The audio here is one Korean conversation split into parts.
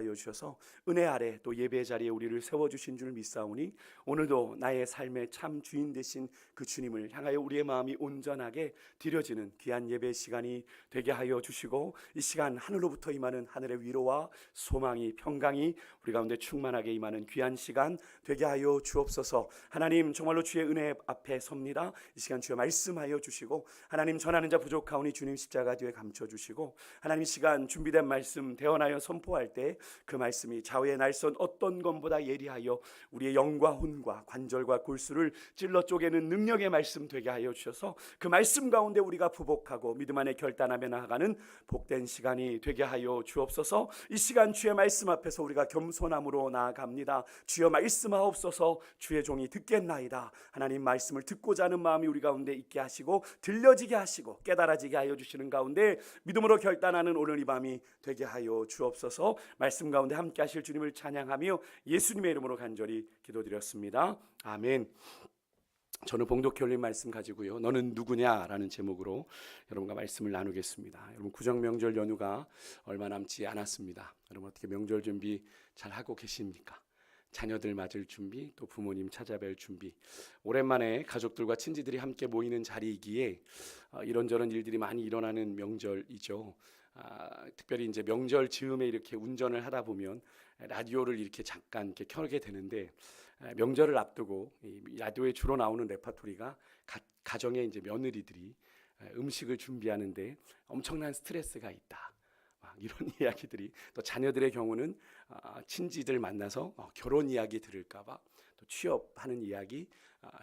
인도하여 주셔서 은혜 아래 또 예배 자리에 우리를 세워주신 줄 믿사오니 오늘도 나의 삶의 참 주인 되신 그 주님을 향하여 우리의 마음이 온전하게 드려지는 귀한 예배 시간이 되게 하여 주시고, 이 시간 하늘로부터 임하는 하늘의 위로와 소망이 평강이 우리 가운데 충만하게 임하는 귀한 시간 되게 하여 주옵소서. 하나님, 정말로 주의 은혜 앞에 섭니다. 이 시간 주여 말씀하여 주시고, 하나님, 전하는 자 부족하오니 주님 십자가 뒤에 감춰주시고, 하나님, 이 시간 준비된 말씀 대언하여 선포할 때 그 말씀이 좌우의 날선 어떤 것보다 예리하여 우리의 영과 혼과 관절과 골수를 찔러 쪼개는 능력의 말씀 되게 하여 주셔서 그 말씀 가운데 우리가 부복하고 믿음 안에 결단하며 나아가는 복된 시간이 되게 하여 주옵소서. 이 시간 주의 말씀 앞에서 우리가 겸손함으로 나아갑니다. 주여 말씀하옵소서. 주의 종이 듣겠나이다. 하나님 말씀을 듣고자 하는 마음이 우리 가운데 있게 하시고 들려지게 하시고 깨달아지게 하여 주시는 가운데 믿음으로 결단하는 오늘 이 밤이 되게 하여 주옵소서. 말씀 가운데 함께 하실 주님을 찬양하며 예수님의 이름으로 간절히 기도드렸습니다. 아멘. 저는 봉독해 올린 말씀 가지고요, 너는 누구냐라는 제목으로 여러분과 말씀을 나누겠습니다. 여러분, 구정명절 연휴가 얼마 남지 않았습니다. 여러분, 어떻게 명절 준비 잘 하고 계십니까? 자녀들 맞을 준비, 또 부모님 찾아뵐 준비, 오랜만에 가족들과 친지들이 함께 모이는 자리이기에 이런저런 일들이 많이 일어나는 명절이죠. 특별히 이제 명절 즈음에 이렇게 운전을 하다 보면 라디오를 이렇게 잠깐 이렇게 켜게 되는데, 명절을 앞두고 이 라디오에 주로 나오는 레퍼토리가 가정의 이제 며느리들이 음식을 준비하는데 엄청난 스트레스가 있다, 이런 이야기들이, 또 자녀들의 경우는 친지들 만나서 결혼 이야기 들을까봐, 또 취업하는 이야기,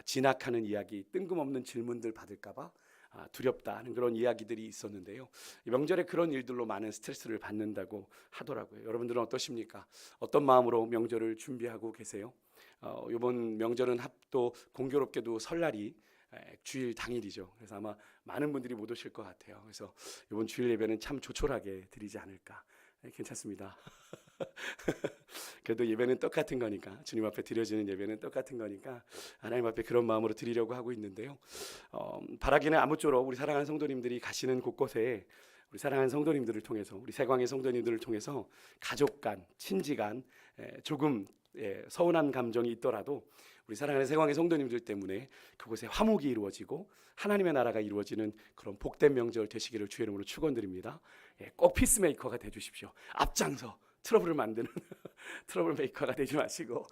진학하는 이야기, 뜬금없는 질문들 받을까봐 두렵다 하는 그런 이야기들이 있었는데요. 명절에 그런 일들로 많은 스트레스를 받는다고 하더라고요. 여러분들은 어떠십니까? 어떤 마음으로 명절을 준비하고 계세요? 이번 명절은 또 공교롭게도 설날이 주일 당일이죠. 그래서 아마 많은 분들이 못 오실 것 같아요. 그래서 이번 주일 예배는 참 조촐하게 드리지 않을까. 괜찮습니다. 그래도 예배는 똑같은 거니까, 주님 앞에 드려지는 예배는 똑같은 거니까 하나님 앞에 그런 마음으로 드리려고 하고 있는데요. 바라기는 아무쪼록 우리 사랑하는 성도님들이 가시는 곳곳에 우리 사랑하는 성도님들을 통해서, 우리 세광의 성도님들을 통해서 가족 간, 친지 간 조금 서운한 감정이 있더라도 우리 사랑하는 세광의 성도님들 때문에 그곳에 화목이 이루어지고 하나님의 나라가 이루어지는 그런 복된 명절 되시기를 주의 이름으로 축원드립니다. 꼭 피스메이커가 되주십시오. 앞장서 트러블을 만드는 트러블 메이커가 되지 마시고,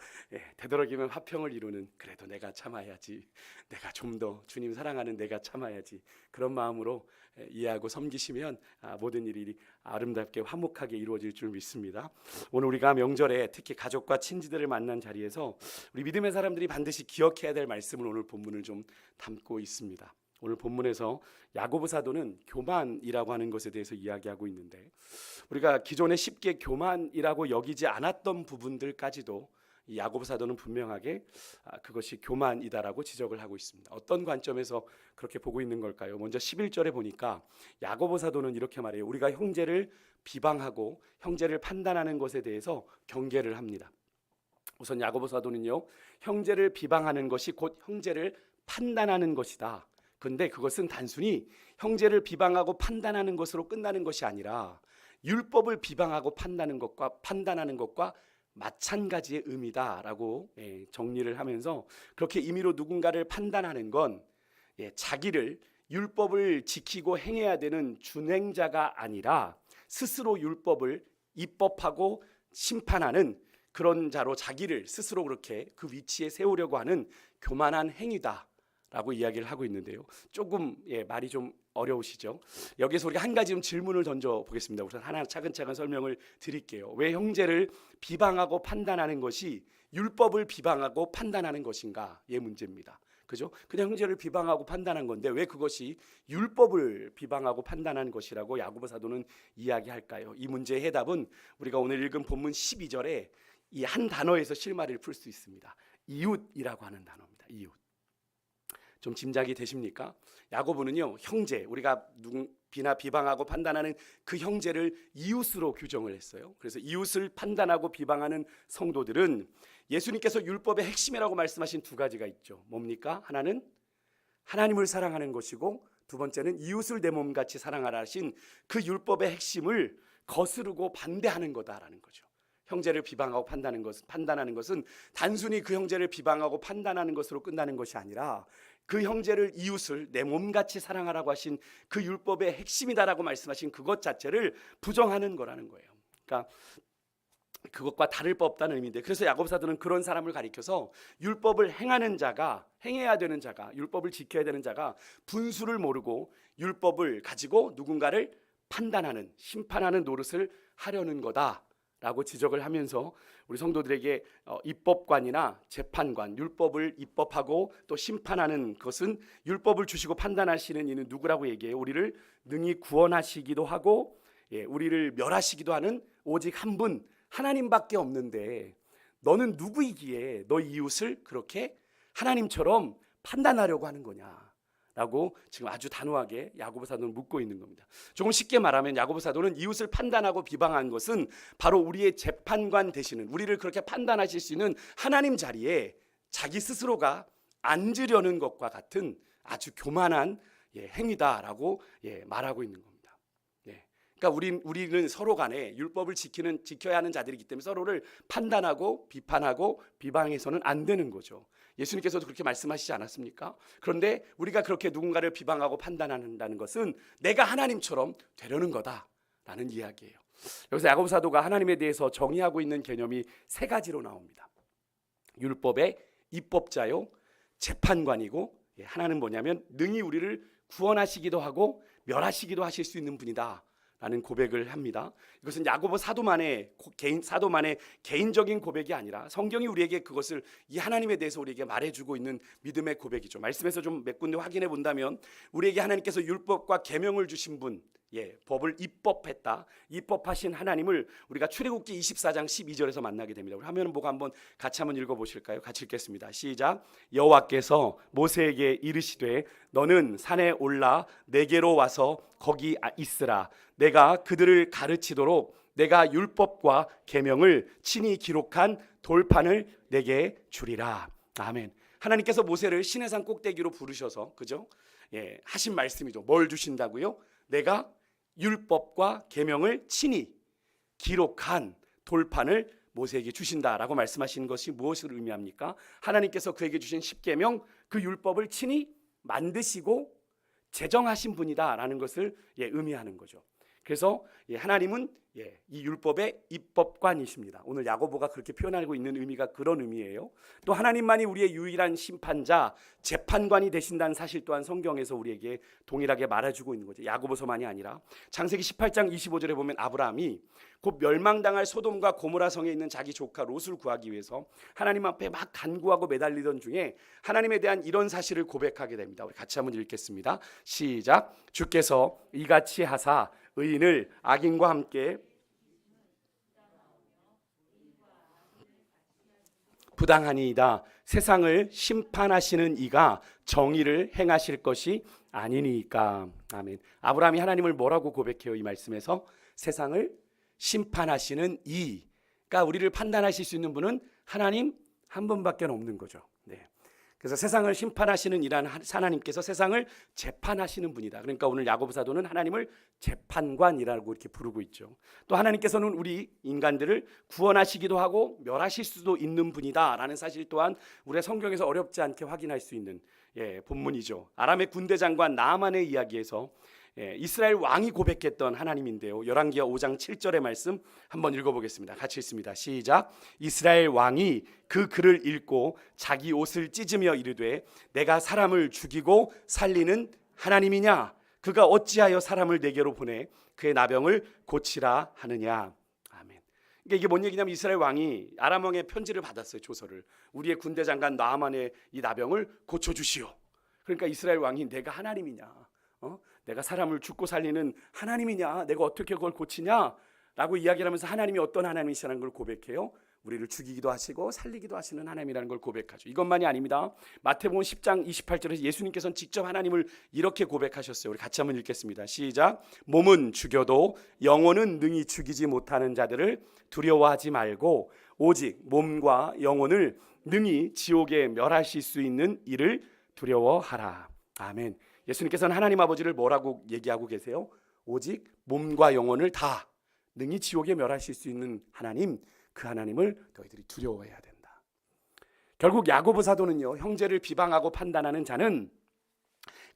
되도록이면 화평을 이루는, 그래도 내가 참아야지, 내가 좀 더 주님 사랑하는 내가 참아야지, 그런 마음으로 이해하고 섬기시면 모든 일이 아름답게 화목하게 이루어질 줄 믿습니다. 오늘 우리가 명절에 특히 가족과 친지들을 만난 자리에서 우리 믿음의 사람들이 반드시 기억해야 될 말씀을 오늘 본문을 좀 담고 있습니다. 오늘 본문에서 야고보 사도는 교만이라고 하는 것에 대해서 이야기하고 있는데, 우리가 기존에 쉽게 교만이라고 여기지 않았던 부분들까지도 이 야고보 사도는 분명하게 그것이 교만이다라고 지적을 하고 있습니다. 어떤 관점에서 그렇게 보고 있는 걸까요? 먼저 11절에 보니까 야고보 사도는 이렇게 말해요. 우리가 형제를 비방하고 형제를 판단하는 것에 대해서 경계를 합니다. 우선 야고보 사도는요, 형제를 비방하는 것이 곧 형제를 판단하는 것이다. 그런데 그것은 단순히 형제를 비방하고 판단하는 것으로 끝나는 것이 아니라 율법을 비방하고 판단하는 것과 마찬가지의 의미다라고 정리를 하면서, 그렇게 임의로 누군가를 판단하는 건 자기를 율법을 지키고 행해야 되는 준행자가 아니라 스스로 율법을 입법하고 심판하는 그런 자로 자기를 스스로 그렇게 그 위치에 세우려고 하는 교만한 행위다 라고 이야기를 하고 있는데요. 조금 말이 좀 어려우시죠? 여기서 우리가 한 가지 질문을 던져보겠습니다. 우선 하나 차근차근 설명을 드릴게요. 왜 형제를 비방하고 판단하는 것이 율법을 비방하고 판단하는 것인가? 의 문제입니다. 그죠? 그냥 형제를 비방하고 판단한 건데 왜 그것이 율법을 비방하고 판단한 것이라고 야고보 사도는 이야기할까요? 이 문제의 해답은 우리가 오늘 읽은 본문 12절에 이 한 단어에서 실마리를 풀 수 있습니다. 이웃이라고 하는 단어입니다. 이웃. 좀 짐작이 되십니까? 야고보는요, 형제, 우리가 비방하고 판단하는 그 형제를 이웃으로 규정을 했어요. 그래서 이웃을 판단하고 비방하는 성도들은 예수님께서 율법의 핵심이라고 말씀하신 두 가지가 있죠. 뭡니까? 하나는 하나님을 사랑하는 것이고, 두 번째는 이웃을 내 몸같이 사랑하라 하신 그 율법의 핵심을 거스르고 반대하는 거다라는 거죠. 형제를 비방하고 판단하는 것은 단순히 그 형제를 비방하고 판단하는 것으로 끝나는 것이 아니라 그 형제를, 이웃을 내 몸같이 사랑하라고 하신 그 율법의 핵심이다라고 말씀하신 그것 자체를 부정하는 거라는 거예요. 그러니까 그것과 다를 바 없다는 의미인데, 그래서 야고보 사도는 그런 사람을 가리켜서 율법을 행하는 자가, 행해야 되는 자가, 율법을 지켜야 되는 자가 분수를 모르고 율법을 가지고 누군가를 판단하는, 심판하는 노릇을 하려는 거다라고 지적을 하면서 우리 성도들에게 입법관이나 재판관, 율법을 입법하고 또 심판하는 것은 율법을 주시고 판단하시는 이는 누구라고 얘기해요? 우리를 능히 구원하시기도 하고 우리를 멸하시기도 하는 오직 한 분, 하나님밖에 없는데 너는 누구이기에 너 이웃을 그렇게 하나님처럼 판단하려고 하는 거냐라고 지금 아주 단호하게 야고보 사도는 묻고 있는 겁니다. 조금 쉽게 말하면 야고보 사도는 이웃을 판단하고 비방한 것은 바로 우리의 재판관 되시는, 우리를 그렇게 판단하실 수 있는 하나님 자리에 자기 스스로가 앉으려는 것과 같은 아주 교만한 행위다라고 말하고 있는 겁니다. 그러니까 우리는 서로 간에 율법을 지켜야 하는 자들이기 때문에 서로를 판단하고 비판하고 비방해서는 안 되는 거죠. 예수님께서도 그렇게 말씀하시지 않았습니까? 그런데 우리가 그렇게 누군가를 비방하고 판단한다는 것은 내가 하나님처럼 되려는 거다라는 이야기예요. 여기서 야고보 사도가 하나님에 대해서 정의하고 있는 개념이 세 가지로 나옵니다. 율법의 입법자요, 재판관이고, 하나는 뭐냐면 능히 우리를 구원하시기도 하고 멸하시기도 하실 수 있는 분이다 라는 고백을 합니다. 이것은 야고보 사도만의 개인적인 고백이 아니라 성경이 우리에게 그것을, 이 하나님에 대해서 우리에게 말해주고 있는 믿음의 고백이죠. 말씀에서 좀 몇 군데 확인해 본다면 우리에게 하나님께서 율법과 계명을 주신 분, 법을 입법하신 하나님을 우리가 출애굽기 24장 12절에서 만나게 됩니다. 우리 화면을 보고 같이 한번 읽어보실까요? 같이 읽겠습니다. 시작. 여호와께서 모세에게 이르시되 너는 산에 올라 내게로 와서 거기 있으라. 내가 그들을 가르치도록 내가 율법과 계명을 친히 기록한 돌판을 내게 주리라. 아멘. 하나님께서 모세를 시내산 꼭대기로 부르셔서, 그죠? 하신 말씀이죠. 뭘 주신다고요? 내가 율법과 계명을 친히 기록한 돌판을 모세에게 주신다라고 말씀하시는 것이 무엇을 의미합니까? 하나님께서 그에게 주신 십계명, 그 율법을 친히 만드시고 제정하신 분이다라는 것을 의미하는 거죠. 그래서 하나님은 이 율법의 입법관이십니다. 오늘 야고보가 그렇게 표현하고 있는 의미가 그런 의미예요. 또 하나님만이 우리의 유일한 심판자, 재판관이 되신다는 사실 또한 성경에서 우리에게 동일하게 말해주고 있는 거죠. 야고보서만이 아니라 창세기 18장 25절에 보면 아브라함이 곧 멸망당할 소돔과 고모라 성에 있는 자기 조카 롯을 구하기 위해서 하나님 앞에 막 간구하고 매달리던 중에 하나님에 대한 이런 사실을 고백하게 됩니다. 우리 같이 한번 읽겠습니다. 시작. 주께서 이같이 하사 의인을 악인과 함께 부당하니이다. 세상을 심판하시는 이가 정의를 행하실 것이 아니니까. 아멘. 아브라함이 하나님을 뭐라고 고백해요? 이 말씀에서 세상을 심판하시는 이, 그러니까 우리를 판단하실 수 있는 분은 하나님 한 분밖에 없는 거죠. 그래서 세상을 심판하시는 이라는 하나님께서 세상을 재판하시는 분이다. 그러니까 오늘 야고보 사도는 하나님을 재판관이라고 이렇게 부르고 있죠. 또 하나님께서는 우리 인간들을 구원하시기도 하고 멸하실 수도 있는 분이다라는 사실 또한 우리가 성경에서 어렵지 않게 확인할 수 있는 본문이죠. 아람의 군대 장관 나아만의 이야기에서 이스라엘 왕이 고백했던 하나님인데요. 열왕기하 5장 7절의 말씀 한번 읽어보겠습니다. 같이 읽습니다. 시작. 이스라엘 왕이 그 글을 읽고 자기 옷을 찢으며 이르되 내가 사람을 죽이고 살리는 하나님이냐? 그가 어찌하여 사람을 내게로 보내 그의 나병을 고치라 하느냐? 아멘. 그러니까 이게 뭔 얘기냐면 이스라엘 왕이 아람 왕의 편지를 받았어요. 조서를. 우리의 군대 장관 나아만의 이 나병을 고쳐주시오. 그러니까 이스라엘 왕이 내가 하나님이냐? 내가 사람을 죽고 살리는 하나님이냐? 내가 어떻게 그걸 고치냐? 라고 이야기를 하면서 하나님이 어떤 하나님이시라는 걸 고백해요. 우리를 죽이기도 하시고 살리기도 하시는 하나님이라는 걸 고백하죠. 이것만이 아닙니다. 마태복음 10장 28절에서 예수님께서는 직접 하나님을 이렇게 고백하셨어요. 우리 같이 한번 읽겠습니다. 시작. 몸은 죽여도 영혼은 능히 죽이지 못하는 자들을 두려워하지 말고 오직 몸과 영혼을 능히 지옥에 멸하실 수 있는 이를 두려워하라. 아멘. 예수님께서는 하나님 아버지를 뭐라고 얘기하고 계세요? 오직 몸과 영혼을 다 능히 지옥에 멸하실 수 있는 하나님, 그 하나님을 너희들이 두려워해야 된다. 결국 야고보 사도는요, 형제를 비방하고 판단하는 자는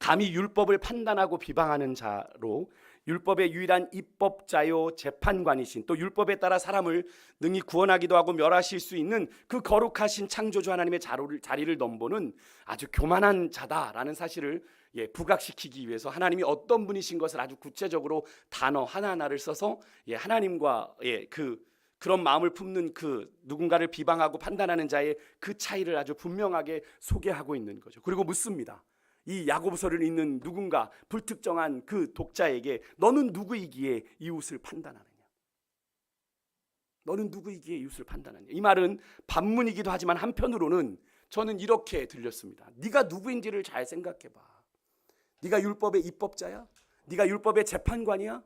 감히 율법을 판단하고 비방하는 자로 율법의 유일한 입법자요 재판관이신, 또 율법에 따라 사람을 능히 구원하기도 하고 멸하실 수 있는 그 거룩하신 창조주 하나님의 자리를 넘보는 아주 교만한 자다라는 사실을 부각시키기 위해서 하나님이 어떤 분이신 것을 아주 구체적으로 단어 하나하나를 써서 하나님과 그런 마음을 품는 그 누군가를 비방하고 판단하는 자의 그 차이를 아주 분명하게 소개하고 있는 거죠. 그리고 묻습니다. 이 야고보서를 읽는 누군가 불특정한 그 독자에게 너는 누구이기에 이웃을 판단하느냐? 너는 누구이기에 이웃을 판단하느냐? 이 말은 반문이기도 하지만 한편으로는 저는 이렇게 들렸습니다. 네가 누구인지를 잘 생각해봐. 네가 율법의 입법자야? 네가 율법의 재판관이야?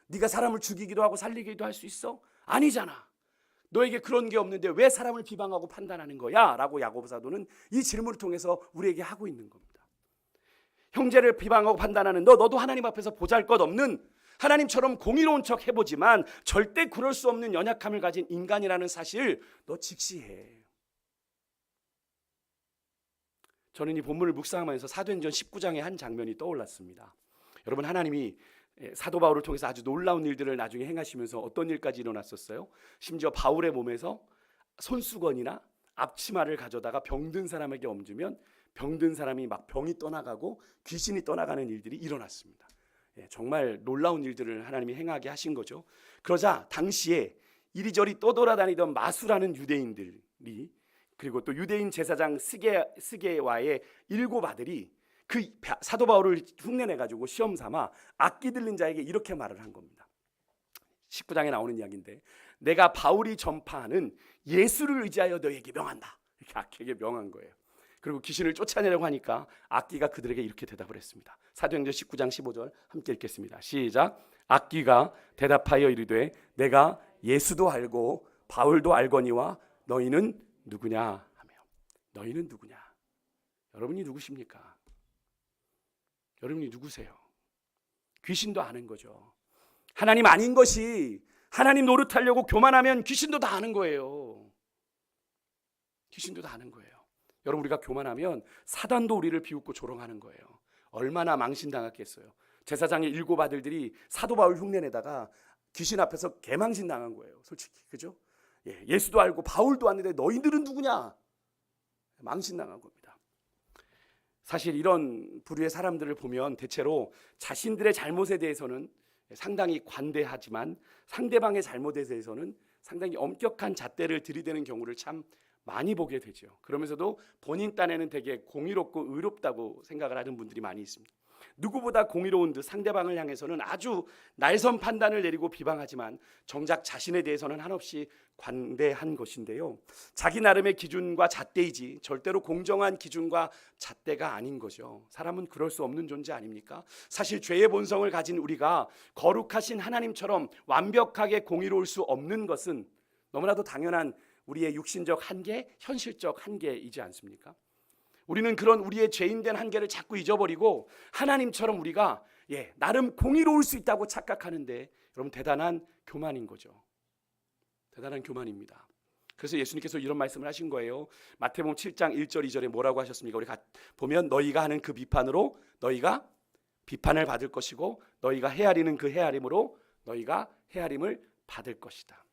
네가 사람을 죽이기도 하고 살리기도 할 수 있어? 아니잖아. 너에게 그런 게 없는데 왜 사람을 비방하고 판단하는 거야? 라고 야고보 사도는 이 질문을 통해서 우리에게 하고 있는 겁니다. 형제를 비방하고 판단하는 너도 하나님 앞에서 보잘것없는, 하나님처럼 공의로운 척 해보지만 절대 그럴 수 없는 연약함을 가진 인간이라는 사실 너 직시해. 저는 이 본문을 묵상하면서 사도행전 19장의 한 장면이 떠올랐습니다. 여러분, 하나님이 사도 바울을 통해서 아주 놀라운 일들을 나중에 행하시면서 어떤 일까지 일어났었어요? 심지어 바울의 몸에서 손수건이나 앞치마를 가져다가 병든 사람에게 얹으면 병든 사람이 막 병이 떠나가고 귀신이 떠나가는 일들이 일어났습니다. 정말 놀라운 일들을 하나님이 행하게 하신 거죠. 그러자 당시에 이리저리 떠돌아다니던 마수라는 유대인들이, 그리고 또 유대인 제사장 스게와의 7 아들이 그 사도 바울을 흉내내가지고 시험 삼아 악기 들린 자에게 이렇게 말을 한 겁니다. 19장에 나오는 이야기인데, 내가 바울이 전파하는 예수를 의지하여 너에게 명한다. 이렇게 악기에게 명한 거예요. 그리고 귀신을 쫓아내려고 하니까 악기가 그들에게 이렇게 대답을 했습니다. 사도행전 19장 15절 함께 읽겠습니다. 시작. 악기가 대답하여 이르되 내가 예수도 알고 바울도 알거니와 너희는 누구냐 하며. 너희는 누구냐? 여러분이 누구십니까? 여러분이 누구세요? 귀신도 아는 거죠. 하나님 아닌 것이 하나님 노릇하려고 교만하면 귀신도 다 아는 거예요. 귀신도 다 아는 거예요. 여러분, 우리가 교만하면 사단도 우리를 비웃고 조롱하는 거예요. 얼마나 망신당했겠어요. 제사장의 7 아들들이 사도 바울 흉내내다가 귀신 앞에서 개망신 당한 거예요. 솔직히, 그죠? 예수도 알고 바울도 아는데 너희들은 누구냐? 망신당한 겁니다. 사실 이런 부류의 사람들을 보면 대체로 자신들의 잘못에 대해서는 상당히 관대하지만 상대방의 잘못에 대해서는 상당히 엄격한 잣대를 들이대는 경우를 참 많이 보게 되죠. 그러면서도 본인 딴에는 되게 공의롭고 의롭다고 생각을 하는 분들이 많이 있습니다. 누구보다 공의로운 듯 상대방을 향해서는 아주 날선 판단을 내리고 비방하지만 정작 자신에 대해서는 한없이 관대한 것인데요. 자기 나름의 기준과 잣대이지 절대로 공정한 기준과 잣대가 아닌 거죠. 사람은 그럴 수 없는 존재 아닙니까? 사실 죄의 본성을 가진 우리가 거룩하신 하나님처럼 완벽하게 공의로울 수 없는 것은 너무나도 당연한 우리의 육신적 한계, 현실적 한계이지 않습니까? 우리는 그런 우리의 죄인된 한계를 자꾸 잊어버리고 하나님처럼 우리가 나름 공의로울 수 있다고 착각하는데, 여러분, 대단한 교만인 거죠. 대단한 교만입니다. 그래서 예수님께서 이런 말씀을 하신 거예요. 마태복음 7장 1절 2절에 뭐라고 하셨습니까? 우리 보면 너희가 하는 그 비판으로 너희가 비판을 받을 것이고 너희가 헤아리는 그 헤아림으로 너희가 헤아림을 받을 것이다.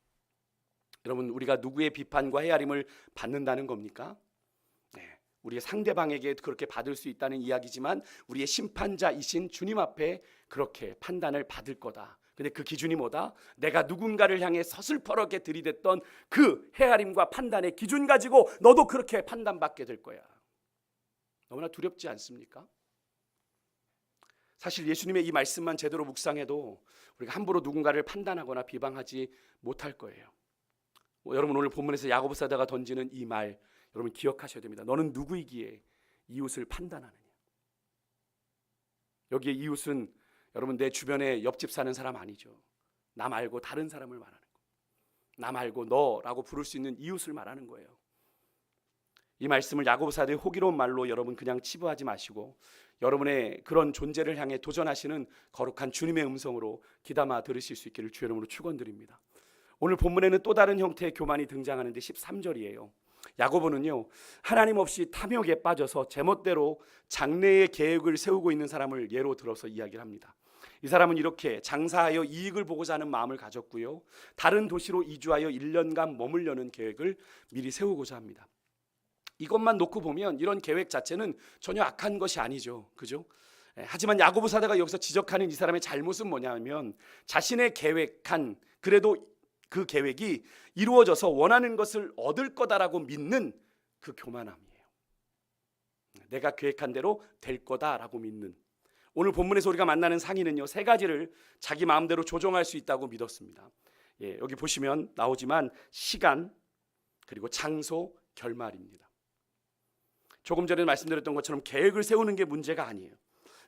여러분, 우리가 누구의 비판과 헤아림을 받는다는 겁니까? 우리의 상대방에게 그렇게 받을 수 있다는 이야기지만 우리의 심판자이신 주님 앞에 그렇게 판단을 받을 거다. 근데 그 기준이 뭐다? 내가 누군가를 향해 서슬퍼렇게 들이댔던 그 헤아림과 판단의 기준 가지고 너도 그렇게 판단받게 될 거야. 너무나 두렵지 않습니까? 사실 예수님의 이 말씀만 제대로 묵상해도 우리가 함부로 누군가를 판단하거나 비방하지 못할 거예요. 여러분, 오늘 본문에서 야고보 사도가 던지는 이 말 여러분 기억하셔야 됩니다. 너는 누구이기에 이웃을 판단하느냐? 여기에 이웃은 여러분 내 주변에 옆집 사는 사람 아니죠. 나 말고 다른 사람을 말하는 거. 나 말고 너라고 부를 수 있는 이웃을 말하는 거예요. 이 말씀을 야고보 사도의 호기로운 말로 여러분 그냥 치부하지 마시고 여러분의 그런 존재를 향해 도전하시는 거룩한 주님의 음성으로 귀담아 들으실 수 있기를 주의 이름으로 축원드립니다. 오늘 본문에는 또 다른 형태의 교만이 등장하는데 13절이에요. 야고보는요, 하나님 없이 탐욕에 빠져서 제멋대로 장래의 계획을 세우고 있는 사람을 예로 들어서 이야기를 합니다. 이 사람은 이렇게 장사하여 이익을 보고자 하는 마음을 가졌고요, 다른 도시로 이주하여 1년간 머물려는 계획을 미리 세우고자 합니다. 이것만 놓고 보면 이런 계획 자체는 전혀 악한 것이 아니죠, 그죠? 하지만 야고보 사도가 여기서 지적하는 이 사람의 잘못은 뭐냐면 자신의 계획한, 그래도 그 계획이 이루어져서 원하는 것을 얻을 거다라고 믿는 그 교만함이에요. 내가 계획한 대로 될 거다라고 믿는. 오늘 본문에서 우리가 만나는 상인은요, 세 가지를 자기 마음대로 조정할 수 있다고 믿었습니다. 여기 보시면 나오지만 시간, 그리고 장소, 결말입니다. 조금 전에 말씀드렸던 것처럼 계획을 세우는 게 문제가 아니에요.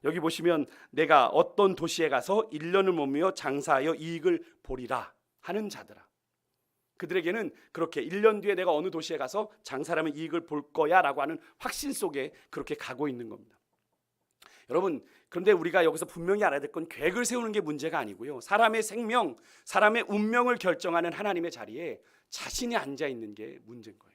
여기 보시면 내가 어떤 도시에 가서 1년을 머무며 장사하여 이익을 보리라 하는 자들아, 그들에게는 그렇게 1년 뒤에 내가 어느 도시에 가서 장사를 하면 이익을 볼 거야 라고 하는 확신 속에 그렇게 가고 있는 겁니다. 여러분, 그런데 우리가 여기서 분명히 알아야 될 건 계획을 세우는 게 문제가 아니고요, 사람의 생명, 사람의 운명을 결정하는 하나님의 자리에 자신이 앉아 있는 게 문제인 거예요.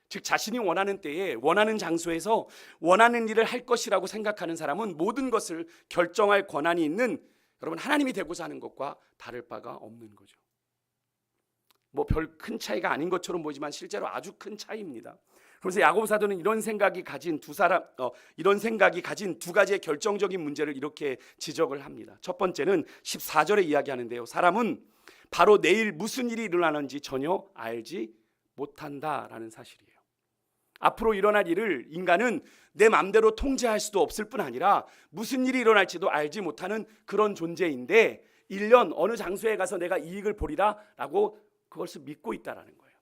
즉 자신이 원하는 때에 원하는 장소에서 원하는 일을 할 것이라고 생각하는 사람은 모든 것을 결정할 권한이 있는, 여러분, 하나님이 되고자 하는 것과 다를 바가 없는 거죠. 뭐 별 큰 차이가 아닌 것처럼 보이지만 실제로 아주 큰 차이입니다. 그래서 야고보 사도는 이런 생각이 가진 두 가지의 결정적인 문제를 이렇게 지적을 합니다. 첫 번째는 14절에 이야기하는데요, 사람은 바로 내일 무슨 일이 일어나는지 전혀 알지 못한다라는 사실이에요. 앞으로 일어날 일을 인간은 내 마음대로 통제할 수도 없을 뿐 아니라 무슨 일이 일어날지도 알지 못하는 그런 존재인데 1년 어느 장소에 가서 내가 이익을 보리라 라고 그것을 믿고 있다라는 거예요.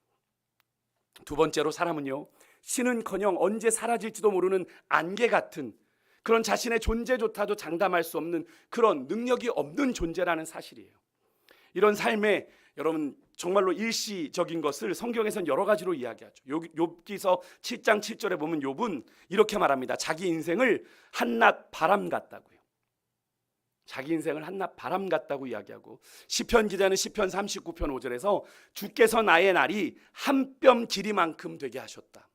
두 번째로 사람은요, 신은커녕 언제 사라질지도 모르는 안개 같은 그런 자신의 존재조차도 장담할 수 없는 그런 능력이 없는 존재라는 사실이에요. 이런 삶에 여러분 정말로 일시적인 것을 성경에서는 여러 가지로 이야기하죠. 욥기서 7장 7절에 보면 욥은 이렇게 말합니다. 자기 인생을 한낮 바람 같다고요. 자기 인생을 한낮 바람 같다고 이야기하고, 시편 기자는 시편 39편 5절에서 주께서 나의 날이 한 뼘 길이만큼 되게 하셨다.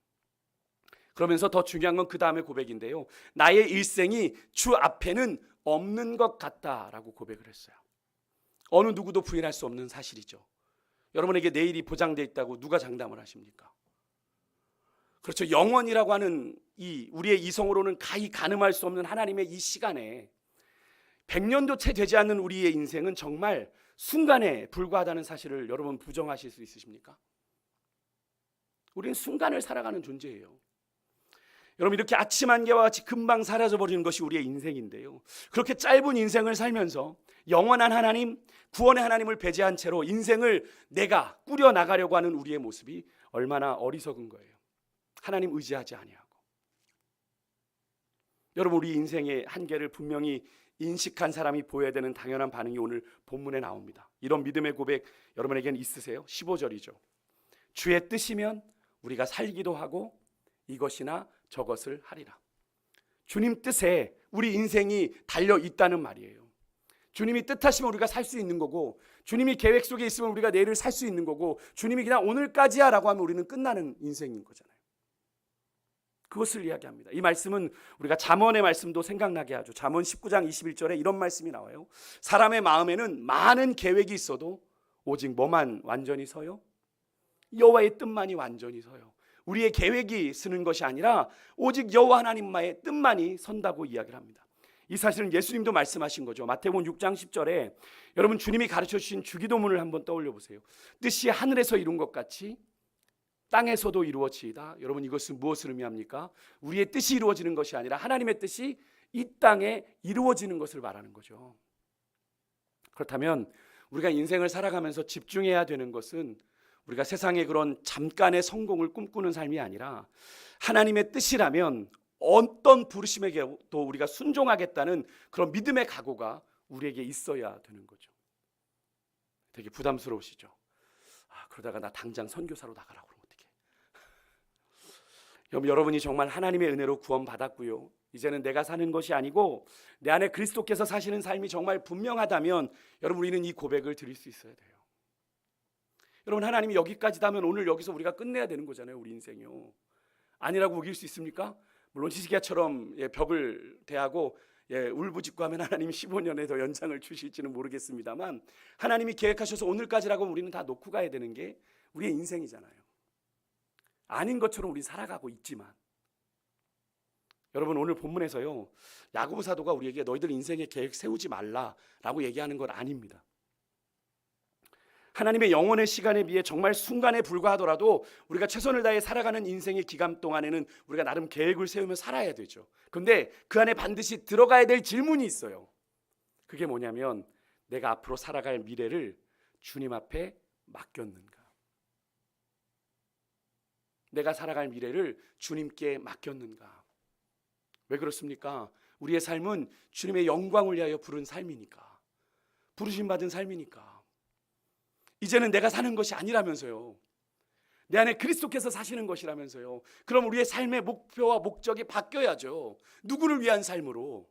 그러면서 더 중요한 건 그 다음에 고백인데요, 나의 일생이 주 앞에는 없는 것 같다라고 고백을 했어요. 어느 누구도 부인할 수 없는 사실이죠. 여러분에게 내일이 보장되어 있다고 누가 장담을 하십니까? 그렇죠. 영원이라고 하는 이 우리의 이성으로는 가히 가늠할 수 없는 하나님의 이 시간에 100년도 채 되지 않는 우리의 인생은 정말 순간에 불과하다는 사실을 여러분 부정하실 수 있으십니까? 우리는 순간을 살아가는 존재예요. 여러분, 이렇게 아침 안개와 같이 금방 사라져버리는 것이 우리의 인생인데요, 그렇게 짧은 인생을 살면서 영원한 하나님, 구원의 하나님을 배제한 채로 인생을 내가 꾸려나가려고 하는 우리의 모습이 얼마나 어리석은 거예요. 하나님 의지하지 아니하고. 여러분, 우리 인생의 한계를 분명히 인식한 사람이 보여야 되는 당연한 반응이 오늘 본문에 나옵니다. 이런 믿음의 고백 여러분에게는 있으세요? 15절이죠. 주의 뜻이면 우리가 살기도 하고 이것이나 저것을 하리라. 주님 뜻에 우리 인생이 달려 있다는 말이에요. 주님이 뜻하시면 우리가 살 수 있는 거고, 주님이 계획 속에 있으면 우리가 내일을 살 수 있는 거고, 주님이 그냥 오늘까지야 라고 하면 우리는 끝나는 인생인 거잖아요. 그것을 이야기합니다. 이 말씀은 우리가 잠언의 말씀도 생각나게 하죠. 잠언 19장 21절에 이런 말씀이 나와요. 사람의 마음에는 많은 계획이 있어도 오직 뭐만 완전히 서요? 여호와의 뜻만이 완전히 서요. 우리의 계획이 서는 것이 아니라 오직 여호와 하나님만의 뜻만이 선다고 이야기를 합니다. 이 사실은 예수님도 말씀하신 거죠. 마태복음 6장 10절에 여러분 주님이 가르쳐 주신 주기도문을 한번 떠올려 보세요. 뜻이 하늘에서 이룬 것 같이 땅에서도 이루어지이다. 여러분, 이것은 무엇을 의미합니까? 우리의 뜻이 이루어지는 것이 아니라 하나님의 뜻이 이 땅에 이루어지는 것을 말하는 거죠. 그렇다면 우리가 인생을 살아가면서 집중해야 되는 것은 우리가 세상의 그런 잠깐의 성공을 꿈꾸는 삶이 아니라 하나님의 뜻이라면 어떤 부르심에게도 우리가 순종하겠다는 그런 믿음의 각오가 우리에게 있어야 되는 거죠. 되게 부담스러우시죠? 그러다가 나 당장 선교사로 나가라고 그러면 어떡해? 여러분이 정말 하나님의 은혜로 구원받았고요, 이제는 내가 사는 것이 아니고 내 안에 그리스도께서 사시는 삶이 정말 분명하다면 여러분, 우리는 이 고백을 드릴 수 있어야 돼요. 여러분, 하나님이 여기까지다 하면 오늘 여기서 우리가 끝내야 되는 거잖아요. 우리 인생이요. 아니라고 우길 수 있습니까? 물론 히스기야처럼 벽을 대하고 울부짖고 하면 하나님이 15년에 더 연장을 주실지는 모르겠습니다만, 하나님이 계획하셔서 오늘까지라고 우리는 다 놓고 가야 되는 게 우리의 인생이잖아요. 아닌 것처럼 우리 살아가고 있지만, 여러분, 오늘 본문에서요, 야고보 사도가 우리에게 너희들 인생의 계획 세우지 말라라고 얘기하는 건 아닙니다. 하나님의 영원의 시간에 비해 정말 순간에 불과하더라도 우리가 최선을 다해 살아가는 인생의 기간 동안에는 우리가 나름 계획을 세우며 살아야 되죠. 그런데 그 안에 반드시 들어가야 될 질문이 있어요. 그게 뭐냐면, 내가 앞으로 살아갈 미래를 주님 앞에 맡겼는가? 내가 살아갈 미래를 주님께 맡겼는가? 왜 그렇습니까? 우리의 삶은 주님의 영광을 위하여 부른 삶이니까, 부르심 받은 삶이니까. 이제는 내가 사는 것이 아니라면서요. 내 안에 그리스도께서 사시는 것이라면서요. 그럼 우리의 삶의 목표와 목적이 바뀌어야죠. 누구를 위한 삶으로?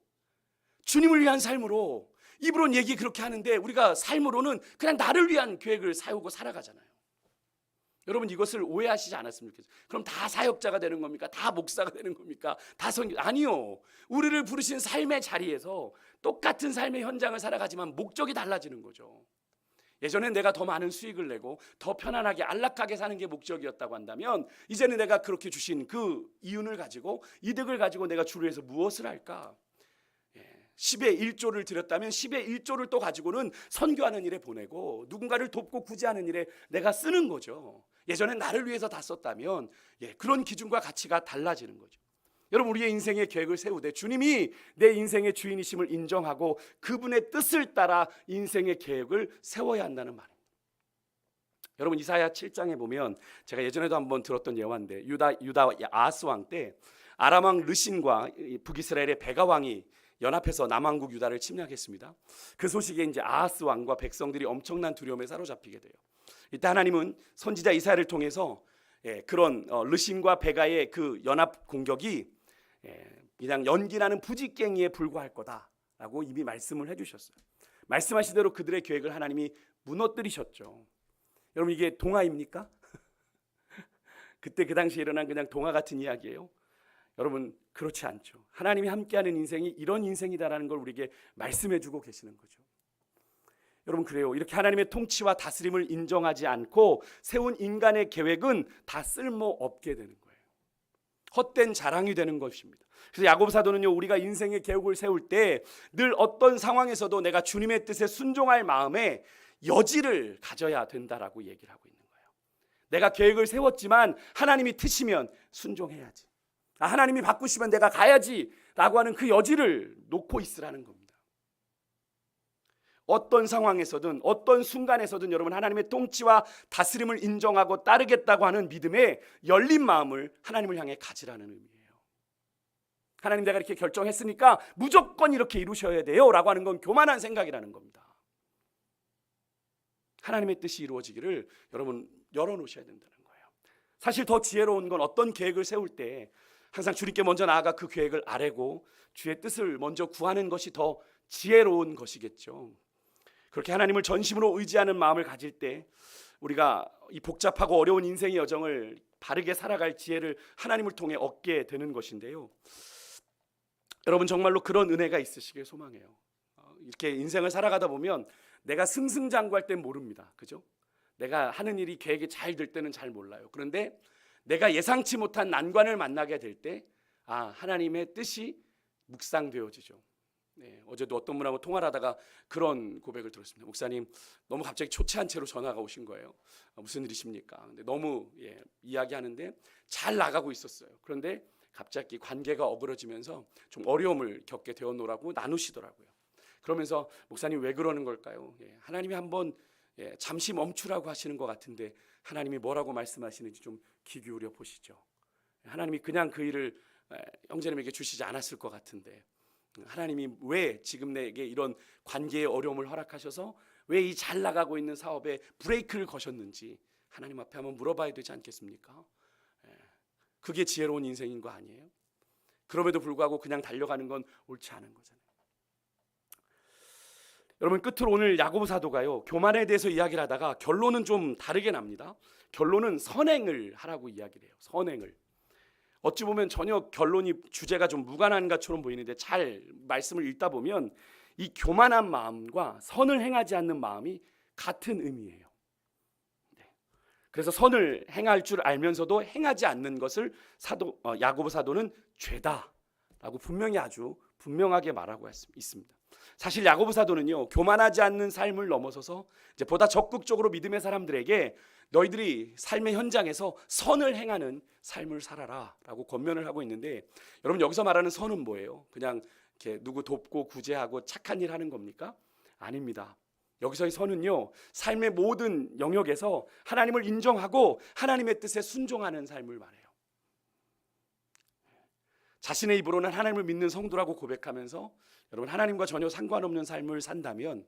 주님을 위한 삶으로. 입으로는 얘기 그렇게 하는데 우리가 삶으로는 그냥 나를 위한 계획을 세우고 살아가잖아요. 여러분, 이것을 오해하시지 않았으면 좋겠어요. 그럼 다 사역자가 되는 겁니까? 다 목사가 되는 겁니까? 다 선교? 아니요. 우리를 부르신 삶의 자리에서 똑같은 삶의 현장을 살아가지만 목적이 달라지는 거죠. 예전엔 내가 더 많은 수익을 내고 더 편안하게 안락하게 사는 게 목적이었다고 한다면, 이제는 내가 그렇게 주신 그 이윤을 가지고, 이득을 가지고 내가 주를 위해서 무엇을 할까? 10의 1조를 드렸다면 10의 1조를 또 가지고는 선교하는 일에 보내고 누군가를 돕고 구제하는 일에 내가 쓰는 거죠. 예전엔 나를 위해서 다 썼다면 그런 기준과 가치가 달라지는 거죠. 여러분, 우리의 인생의 계획을 세우되 주님이 내 인생의 주인이심을 인정하고 그분의 뜻을 따라 인생의 계획을 세워야 한다는 말입니다. 여러분, 이사야 7장에 보면, 제가 예전에도 한번 들었던 예화인데, 유다 아하스 왕 때 아람 왕 르신과 북이스라엘의 베가 왕이 연합해서 남왕국 유다를 침략했습니다. 그 소식에 이제 아하스 왕과 백성들이 엄청난 두려움에 사로잡히게 돼요. 이때 하나님은 선지자 이사야를 통해서 그런 르신과 베가의 그 연합 공격이 그냥 연기나는 부직갱이에 불과할 거다라고 이미 말씀을 해주셨어요. 말씀하신 대로 그들의 계획을 하나님이 무너뜨리셨죠. 여러분, 이게 동화입니까? 그때 그 당시에 일어난 그냥 동화 같은 이야기예요? 여러분, 그렇지 않죠. 하나님이 함께하는 인생이 이런 인생이다라는 걸 우리에게 말씀해주고 계시는 거죠. 여러분, 그래요. 이렇게 하나님의 통치와 다스림을 인정하지 않고 세운 인간의 계획은 다 쓸모없게 되는 거예요. 헛된 자랑이 되는 것입니다. 그래서 야고보 사도는요, 우리가 인생의 계획을 세울 때 늘 어떤 상황에서도 내가 주님의 뜻에 순종할 마음에 여지를 가져야 된다라고 얘기를 하고 있는 거예요. 내가 계획을 세웠지만 하나님이 트시면 순종해야지. 하나님이 바꾸시면 내가 가야지 라고 하는 그 여지를 놓고 있으라는 겁니다. 어떤 상황에서든 어떤 순간에서든 여러분, 하나님의 통치와 다스림을 인정하고 따르겠다고 하는 믿음의 열린 마음을 하나님을 향해 가지라는 의미예요. 하나님, 내가 이렇게 결정했으니까 무조건 이렇게 이루셔야 돼요 라고 하는 건 교만한 생각이라는 겁니다. 하나님의 뜻이 이루어지기를 여러분 열어놓으셔야 된다는 거예요. 사실 더 지혜로운 건 어떤 계획을 세울 때 항상 주님께 먼저 나아가 그 계획을 아뢰고 주의 뜻을 먼저 구하는 것이 더 지혜로운 것이겠죠. 그렇게 하나님을 전심으로 의지하는 마음을 가질 때 우리가 이 복잡하고 어려운 인생의 여정을 바르게 살아갈 지혜를 하나님을 통해 얻게 되는 것인데요. 여러분, 정말로 그런 은혜가 있으시길 소망해요. 이렇게 인생을 살아가다 보면 내가 승승장구할 땐 모릅니다. 그죠? 내가 하는 일이 계획이 잘 될 때는 잘 몰라요. 그런데 내가 예상치 못한 난관을 만나게 될 때 하나님의 뜻이 묵상되어지죠. 어제도 어떤 분하고 통화를 하다가 그런 고백을 들었습니다. 목사님, 너무 갑자기 초췌한 채로 전화가 오신 거예요. 무슨 일이십니까? 근데 너무 이야기하는데 잘 나가고 있었어요. 그런데 갑자기 관계가 어그러지면서 좀 어려움을 겪게 되었노라고 나누시더라고요. 그러면서 목사님, 왜 그러는 걸까요? 하나님이 한번 잠시 멈추라고 하시는 것 같은데 하나님이 뭐라고 말씀하시는지 좀 귀 기울여 보시죠. 하나님이 그냥 그 일을 형제님에게 주시지 않았을 것 같은데 하나님이 왜 지금 내게 이런 관계의 어려움을 허락하셔서 왜 이 잘 나가고 있는 사업에 브레이크를 거셨는지 하나님 앞에 한번 물어봐야 되지 않겠습니까? 그게 지혜로운 인생인 거 아니에요? 그럼에도 불구하고 그냥 달려가는 건 옳지 않은 거잖아요. 여러분, 끝으로 오늘 야고보 사도가요, 교만에 대해서 이야기를 하다가 결론은 좀 다르게 납니다. 결론은 선행을 하라고 이야기를 해요. 선행을. 어찌 보면 전혀 결론이, 주제가 좀 무관한 것처럼 보이는데 잘 말씀을 읽다 보면 이 교만한 마음과 선을 행하지 않는 마음이 같은 의미예요. 그래서 선을 행할 줄 알면서도 행하지 않는 것을 야고보 사도는 죄다라고 분명히, 아주 분명하게 말하고 있습니다. 사실 야고보 사도는요, 교만하지 않는 삶을 넘어서서 이제 보다 적극적으로 믿음의 사람들에게 너희들이 삶의 현장에서 선을 행하는 삶을 살아라라고 권면을 하고 있는데, 여러분, 여기서 말하는 선은 뭐예요? 그냥 이렇게 누구 돕고 구제하고 착한 일 하는 겁니까? 아닙니다. 여기서의 선은요, 삶의 모든 영역에서 하나님을 인정하고 하나님의 뜻에 순종하는 삶을 말해요. 자신의 입으로는 하나님을 믿는 성도라고 고백하면서 여러분, 하나님과 전혀 상관없는 삶을 산다면,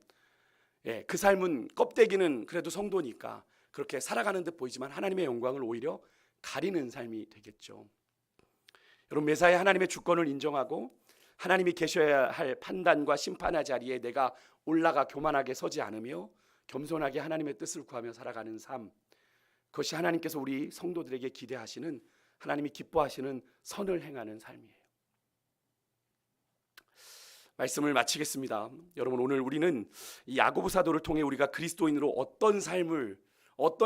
그 삶은 껍데기는 그래도 성도니까 그렇게 살아가는 듯 보이지만 하나님의 영광을 오히려 가리는 삶이 되겠죠. 여러분, 매사에 하나님의 주권을 인정하고 하나님이 계셔야 할 판단과 심판의 자리에 내가 올라가 교만하게 서지 않으며 겸손하게 하나님의 뜻을 구하며 살아가는 삶, 그것이 하나님께서 우리 성도들에게 기대하시는, 하나님이 기뻐하시는 선을 행하는 삶이에요. 말씀을 마치겠습니다. 여러분, 오늘 우리는 이 야고보 사도를 통해 우리가 그리스도인으로 어떤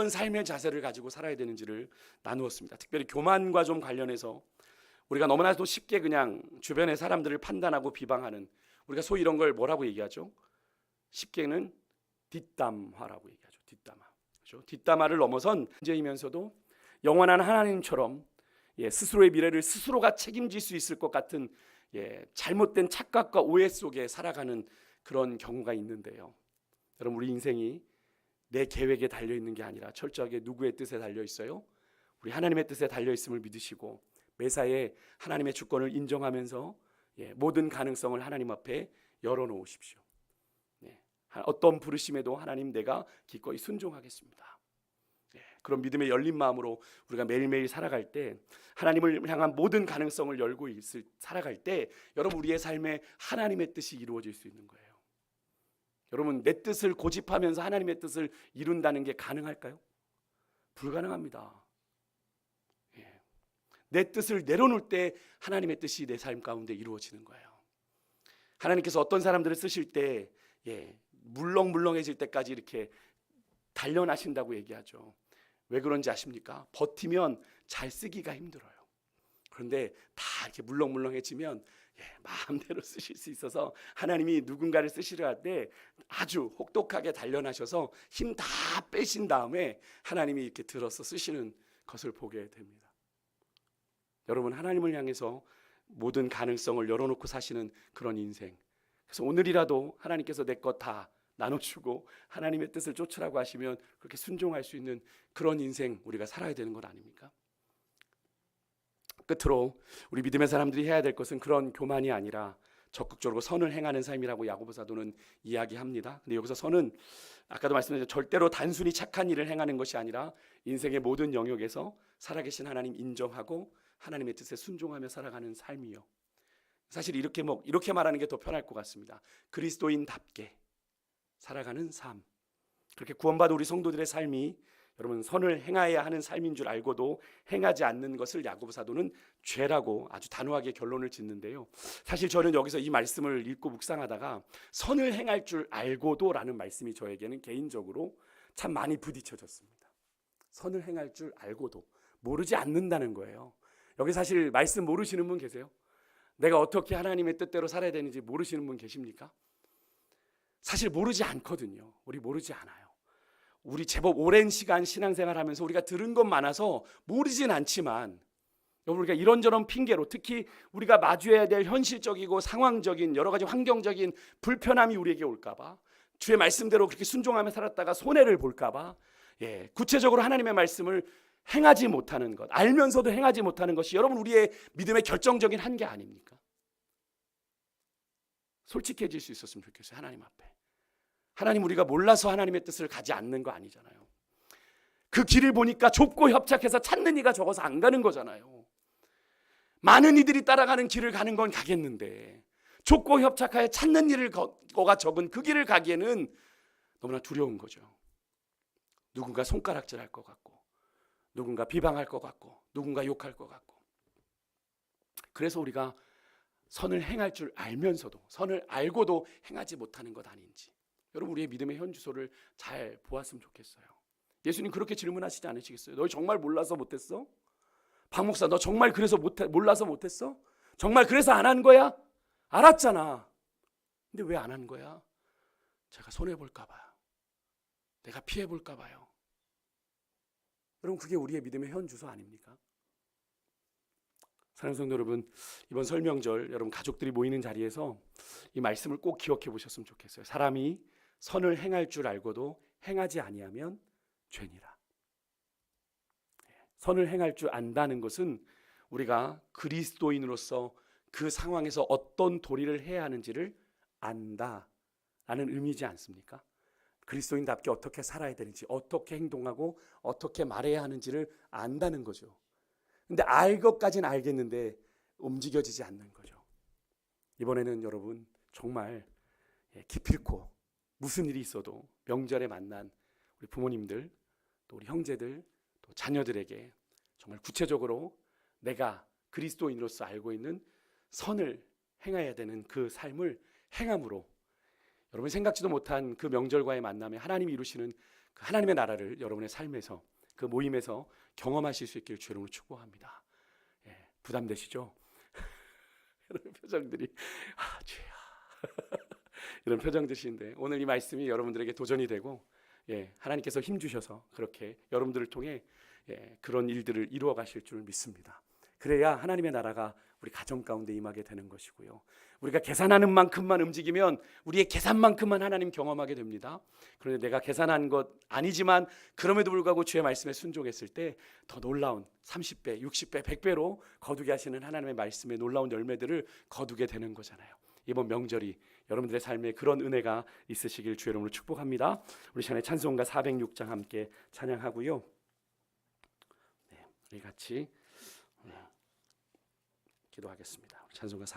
삶의 자세를 가지고 살아야 되는지를 나누었습니다. 특별히 교만과 좀 관련해서 우리가 너무나도 쉽게 그냥 주변의 사람들을 판단하고 비방하는, 우리가 소위 이런 걸 뭐라고 얘기하죠? 쉽게는 뒷담화라고 얘기하죠. 뒷담화. 그렇죠? 뒷담화를 넘어선 문제이면서도 영원한 하나님처럼 스스로의 미래를 스스로가 책임질 수 있을 것 같은 잘못된 착각과 오해 속에 살아가는 그런 경우가 있는데요. 여러분, 우리 인생이 내 계획에 달려 있는 게 아니라 철저하게 누구의 뜻에 달려 있어요? 우리 하나님의 뜻에 달려 있음을 믿으시고 매사에 하나님의 주권을 인정하면서 모든 가능성을 하나님 앞에 열어놓으십시오. 어떤 부르심에도 하나님, 내가 기꺼이 순종하겠습니다. 그런 믿음의 열린 마음으로 우리가 매일매일 살아갈 때, 하나님을 향한 모든 가능성을 열고 살아갈 때, 여러분, 우리의 삶에 하나님의 뜻이 이루어질 수 있는 거예요. 여러분, 내 뜻을 고집하면서 하나님의 뜻을 이룬다는 게 가능할까요? 불가능합니다. 내 뜻을 내려놓을 때 하나님의 뜻이 내 삶 가운데 이루어지는 거예요. 하나님께서 어떤 사람들을 쓰실 때 물렁물렁해질 때까지 이렇게 단련하신다고 얘기하죠. 왜 그런지 아십니까? 버티면 잘 쓰기가 힘들어요. 그런데 다 이렇게 물렁물렁해지면 마음대로 쓰실 수 있어서, 하나님이 누군가를 쓰시려 할 때 아주 혹독하게 단련하셔서 힘 다 빼신 다음에 하나님이 이렇게 들어서 쓰시는 것을 보게 됩니다. 여러분, 하나님을 향해서 모든 가능성을 열어놓고 사시는 그런 인생, 그래서 오늘이라도 하나님께서 내 것 다 나눠주고 하나님의 뜻을 쫓으라고 하시면 그렇게 순종할 수 있는 그런 인생 우리가 살아야 되는 것 아닙니까? 끝으로 우리 믿음의 사람들이 해야 될 것은 그런 교만이 아니라 적극적으로 선을 행하는 삶이라고 야고보 사도는 이야기합니다. 근데 여기서 선은 아까도 말씀드렸죠. 절대로 단순히 착한 일을 행하는 것이 아니라 인생의 모든 영역에서 살아계신 하나님 인정하고 하나님의 뜻에 순종하며 살아가는 삶이요. 사실 이렇게 말하는 게 더 편할 것 같습니다. 그리스도인답게 살아가는 삶. 그렇게 구원받은 우리 성도들의 삶이 여러분 선을 행해야 하는 삶인 줄 알고도 행하지 않는 것을 야고보 사도는 죄라고 아주 단호하게 결론을 짓는데요. 사실 저는 여기서 이 말씀을 읽고 묵상하다가 선을 행할 줄 알고도 라는 말씀이 저에게는 개인적으로 참 많이 부딪혀졌습니다. 선을 행할 줄 알고도, 모르지 않는다는 거예요. 여기 사실 말씀 모르시는 분 계세요? 내가 어떻게 하나님의 뜻대로 살아야 되는지 모르시는 분 계십니까? 사실 모르지 않거든요. 우리 모르지 않아요. 우리 제법 오랜 시간 신앙생활하면서 우리가 들은 것 많아서 모르진 않지만, 우리가 이런저런 핑계로, 특히 우리가 마주해야 될 현실적이고 상황적인 여러 가지 환경적인 불편함이 우리에게 올까봐, 주의 말씀대로 그렇게 순종하며 살았다가 손해를 볼까봐, 구체적으로 하나님의 말씀을 행하지 못하는 것, 알면서도 행하지 못하는 것이 여러분 우리의 믿음의 결정적인 한계 아닙니까? 솔직해질 수 있었으면 좋겠어요. 하나님 앞에. 하나님, 우리가 몰라서 하나님의 뜻을 가지 않는 거 아니잖아요. 그 길을 보니까 좁고 협착해서 찾는 이가 적어서 안 가는 거잖아요. 많은 이들이 따라가는 길을 가는 건 가겠는데 좁고 협착하여 찾는 일을 거가 적은 그 길을 가기에는 너무나 두려운 거죠. 누군가 손가락질할 것 같고, 누군가 비방할 것 같고, 누군가 욕할 것 같고. 그래서 우리가 선을 행할 줄 알면서도, 선을 알고도 행하지 못하는 것 아닌지, 여러분 우리의 믿음의 현주소를 잘 보았으면 좋겠어요. 예수님 그렇게 질문하시지 않으시겠어요? 너 정말 몰라서 못했어? 박 목사 너 정말 그래서 몰라서 못했어? 정말 그래서 안 한 거야? 알았잖아. 근데 왜 안 한 거야? 제가 손해볼까 봐요. 내가 피해볼까 봐요. 여러분 그게 우리의 믿음의 현주소 아닙니까? 사랑하는 성도 여러분, 이번 설명절 여러분 가족들이 모이는 자리에서 이 말씀을 꼭 기억해 보셨으면 좋겠어요. 사람이 선을 행할 줄 알고도 행하지 아니하면 죄니라. 선을 행할 줄 안다는 것은 우리가 그리스도인으로서 그 상황에서 어떤 도리를 해야 하는지를 안다라는 의미지 않습니까? 그리스도인답게 어떻게 살아야 되는지, 어떻게 행동하고 어떻게 말해야 하는지를 안다는 거죠. 근데 알 것까지는 알겠는데 움직여지지 않는 거죠. 이번에는 여러분 정말 기필코 무슨 일이 있어도 명절에 만난 우리 부모님들, 또 우리 형제들, 또 자녀들에게 정말 구체적으로 내가 그리스도인으로서 알고 있는 선을 행해야 되는 그 삶을 행함으로 여러분 생각지도 못한 그 명절과의 만남에 하나님이 이루시는 그 하나님의 나라를 여러분의 삶에서 그 모임에서 경험하실 수 있기를 주의 이름으로 축복합니다. 부담되시죠? 이런 표정들이 주야 이런 표정들이신데 오늘 이 말씀이 여러분들에게 도전이 되고 하나님께서 힘 주셔서 그렇게 여러분들을 통해 그런 일들을 이루어 가실 줄 믿습니다. 그래야 하나님의 나라가 우리 가정 가운데 임하게 되는 것이고요. 우리가 계산하는 만큼만 움직이면 우리의 계산만큼만 하나님 경험하게 됩니다. 그런데 내가 계산한 것 아니지만 그럼에도 불구하고 주의 말씀에 순종했을 때 더 놀라운 30배, 60배, 100배로 거두게 하시는 하나님의 말씀의 놀라운 열매들을 거두게 되는 거잖아요. 이번 명절이 여러분들의 삶에 그런 은혜가 있으시길 주의 이름으로 축복합니다. 우리 시간에 찬송가 406장 함께 찬양하고요. 우리 같이 기도하겠습니다. 찬송가 4